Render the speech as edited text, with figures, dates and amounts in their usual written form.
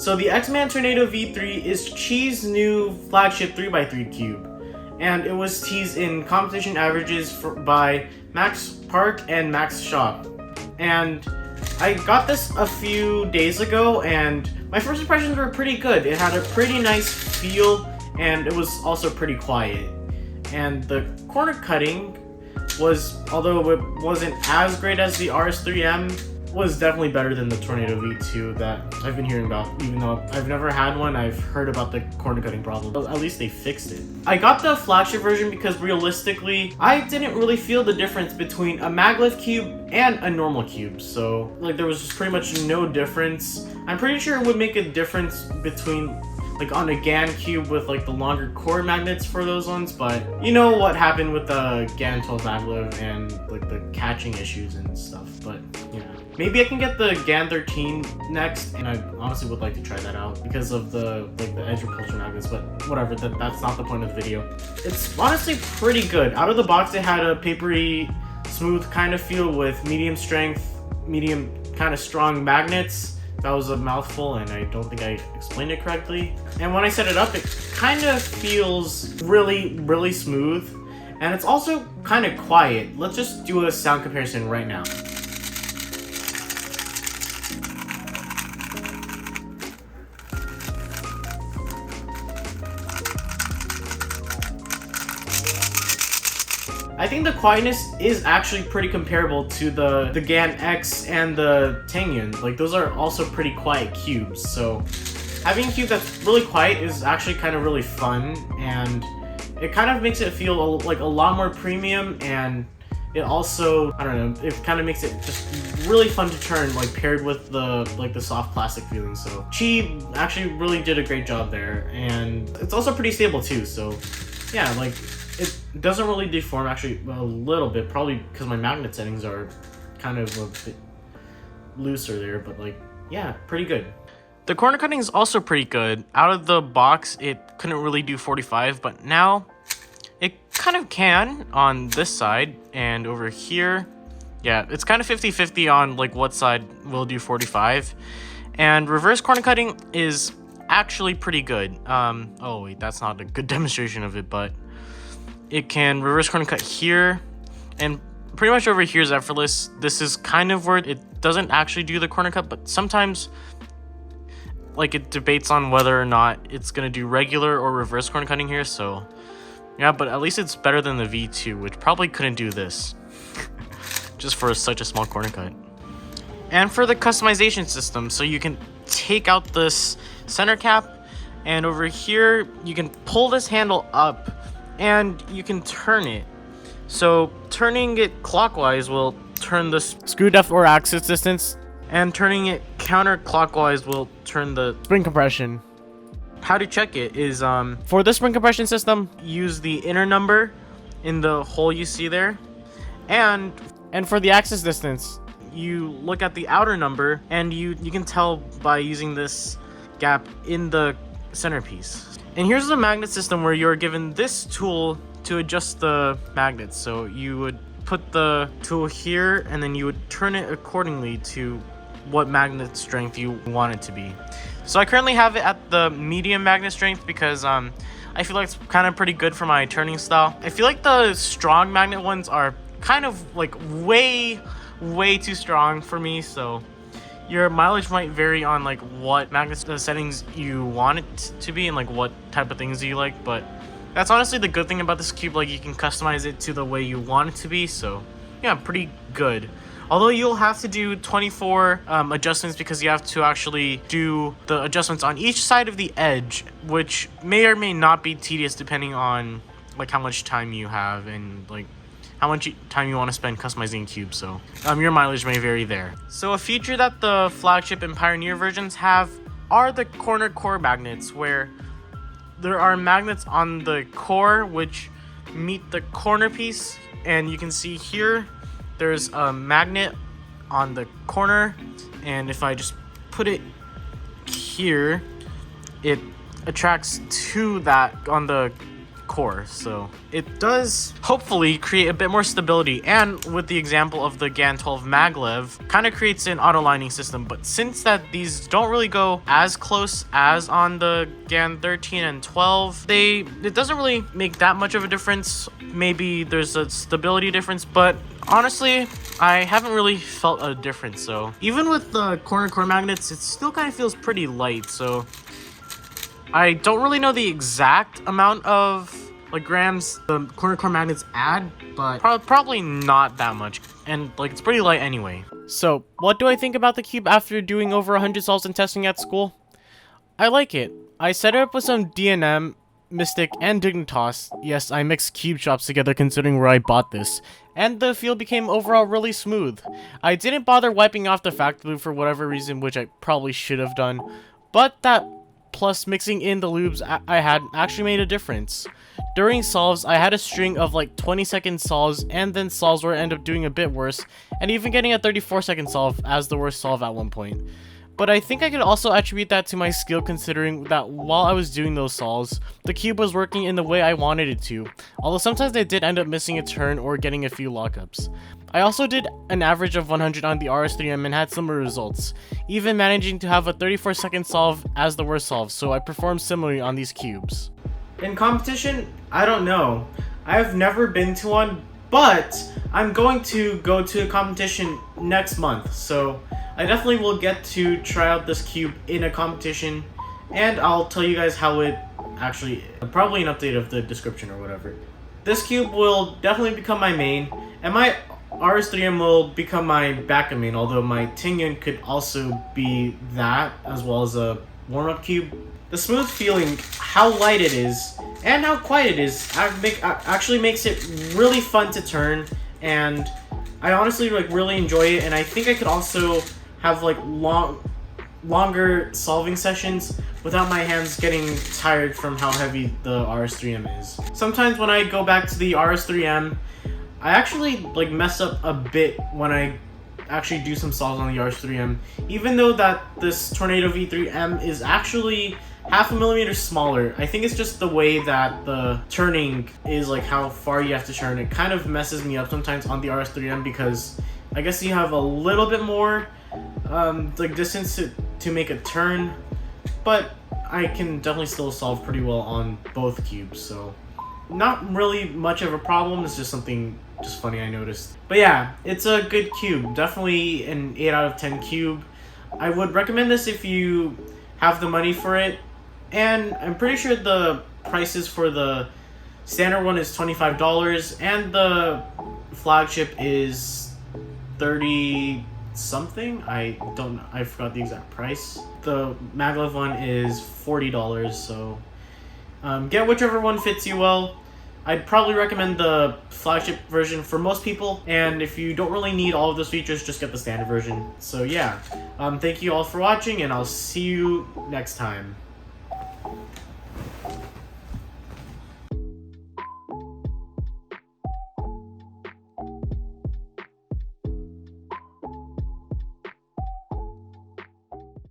So the X-Man Tornado V3 is Chi's new flagship 3x3 cube, and it was teased in competition averages by Max Park and Max Shop. And I got this a few days ago, and my first impressions were pretty good. It had a pretty nice feel, and it was also pretty quiet. And the corner cutting was, although it wasn't as great as the RS3M, was definitely better than the Tornado V2 that I've been hearing about. Even though I've never had one, I've heard about the corner cutting problem. But at least they fixed it. I got the flagship version because realistically, I didn't really feel the difference between a maglev cube and a normal cube. So like there was just pretty much no difference. I'm pretty sure it would make a difference between like on a GAN cube with like the longer core magnets for those ones, but you know what happened with the GAN 12 maglev and like the catching issues and stuff. But you know, maybe I can get the GAN 13 next, and I honestly would like to try that out because of the like the edge repulsion magnets. But whatever, that's not the point of the video. It's honestly pretty good. Out of the box, it had a papery, smooth kind of feel with medium strength, medium kind of strong magnets. That was a mouthful, and I don't think I explained it correctly. And when I set it up, it kind of feels really, really smooth. And it's also kind of quiet. Let's just do a sound comparison right now. I think the quietness is actually pretty comparable to the GAN X and the Tengyun. Like those are also pretty quiet cubes. So having a cube that's really quiet is actually kind of really fun, and it kind of makes it feel like a lot more premium, and it also, I don't know, it kind of makes it just really fun to turn, like paired with the soft plastic feeling. So Chi actually really did a great job there, and it's also pretty stable too. So yeah, like it doesn't really deform, actually a little bit, probably because my magnet settings are kind of a bit looser there, but like, yeah, pretty good. The corner cutting is also pretty good. Out of the box, it couldn't really do 45, but now it kind of can on this side, and over here, yeah, it's kind of 50-50 on like what side will do 45. And reverse corner cutting is actually pretty good. Oh wait, that's not a good demonstration of it, but it can reverse corner cut here, and pretty much over here is effortless. This is kind of where it doesn't actually do the corner cut, but sometimes like it debates on whether or not it's gonna do regular or reverse corner cutting here. So yeah, but at least it's better than the V2, which probably couldn't do this just for such a small corner cut. And for the customization system, so you can take out this center cap, and over here you can pull this handle up and you can turn it. So turning it clockwise will turn the screw depth or axis distance, and turning it counterclockwise will turn the spring compression. How to check it is for the spring compression system, use the inner number in the hole you see there, and for the axis distance, you look at the outer number, and you can tell by using this gap in the centerpiece. And here's the magnet system where you're given this tool to adjust the magnets. So you would put the tool here, and then you would turn it accordingly to what magnet strength you want it to be. So I currently have it at the medium magnet strength because I feel like it's kind of pretty good for my turning style. I feel like the strong magnet ones are kind of like way too strong for me, so your mileage might vary on like what magnet settings you want it to be and like what type of things you like. But that's honestly the good thing about this cube, like you can customize it to the way you want it to be. So yeah, pretty good. Although you'll have to do 24 adjustments because you have to actually do the adjustments on each side of the edge, which may or may not be tedious depending on like how much time you have and like how much time you want to spend customizing cubes. So your mileage may vary there. So a feature that the Flagship and Pioneer versions have are the corner core magnets, where there are magnets on the core which meet the corner piece, and you can see here there's a magnet on the corner, and if I just put it here, it attracts to that on the core, so it does hopefully create a bit more stability, and with the example of the GAN 12 maglev, kind of creates an auto lining system. But since that these don't really go as close as on the GAN 13 and 12, it doesn't really make that much of a difference. Maybe there's a stability difference, but honestly, I haven't really felt a difference. So even with the corner core magnets, it still kind of feels pretty light. So I don't really know the exact amount of like grams the corner core magnets add, but probably not that much, and like it's pretty light anyway. So what do I think about the cube after doing over 100 solves and testing at school? I like it. I set it up with some DNM, Mystic, and Dignitas. Yes, I mixed cube shops together considering where I bought this, and the feel became overall really smooth. I didn't bother wiping off the factory lube for whatever reason, which I probably should have done, but that plus mixing in the lubes I had actually made a difference. During solves, I had a string of like 20-second solves, and then solves where I ended up doing a bit worse, and even getting a 34-second solve as the worst solve at one point. But I think I could also attribute that to my skill, considering that while I was doing those solves, the cube was working in the way I wanted it to, although sometimes I did end up missing a turn or getting a few lockups. I also did an average of 100 on the RS3M and had similar results, even managing to have a 34-second solve as the worst solve, so I performed similarly on these cubes. In competition, I don't know. I've never been to one, but I'm going to go to a competition next month, so I definitely will get to try out this cube in a competition, and I'll tell you guys how it actually, probably an update of the description or whatever. This cube will definitely become my main, and my RS3M will become my backup main, although my Tingyun could also be that, as well as a warm-up cube. The smooth feeling, how light it is, and how quiet it is, actually makes it really fun to turn, and I honestly like really enjoy it, and I think I could also have like longer solving sessions without my hands getting tired from how heavy the RS3M is. Sometimes when I go back to the RS3M, I actually like mess up a bit when I actually do some solves on the RS3M, even though that this Tornado V3M is actually half a millimeter smaller. I think it's just the way that the turning is, like how far you have to turn. It kind of messes me up sometimes on the RS3M because I guess you have a little bit more like distance to make a turn, but I can definitely still solve pretty well on both cubes, so not really much of a problem. It's just something just funny I noticed. But yeah, it's a good cube, definitely an 8 out of 10 cube. I would recommend this if you have the money for it, and I'm pretty sure the prices for the standard one is $25 and the flagship is 30 something. I forgot the exact price. The maglev one is $40, so get whichever one fits you well. I'd probably recommend the flagship version for most people, and if you don't really need all of those features, just get the standard version. So yeah, thank you all for watching, and I'll see you next time.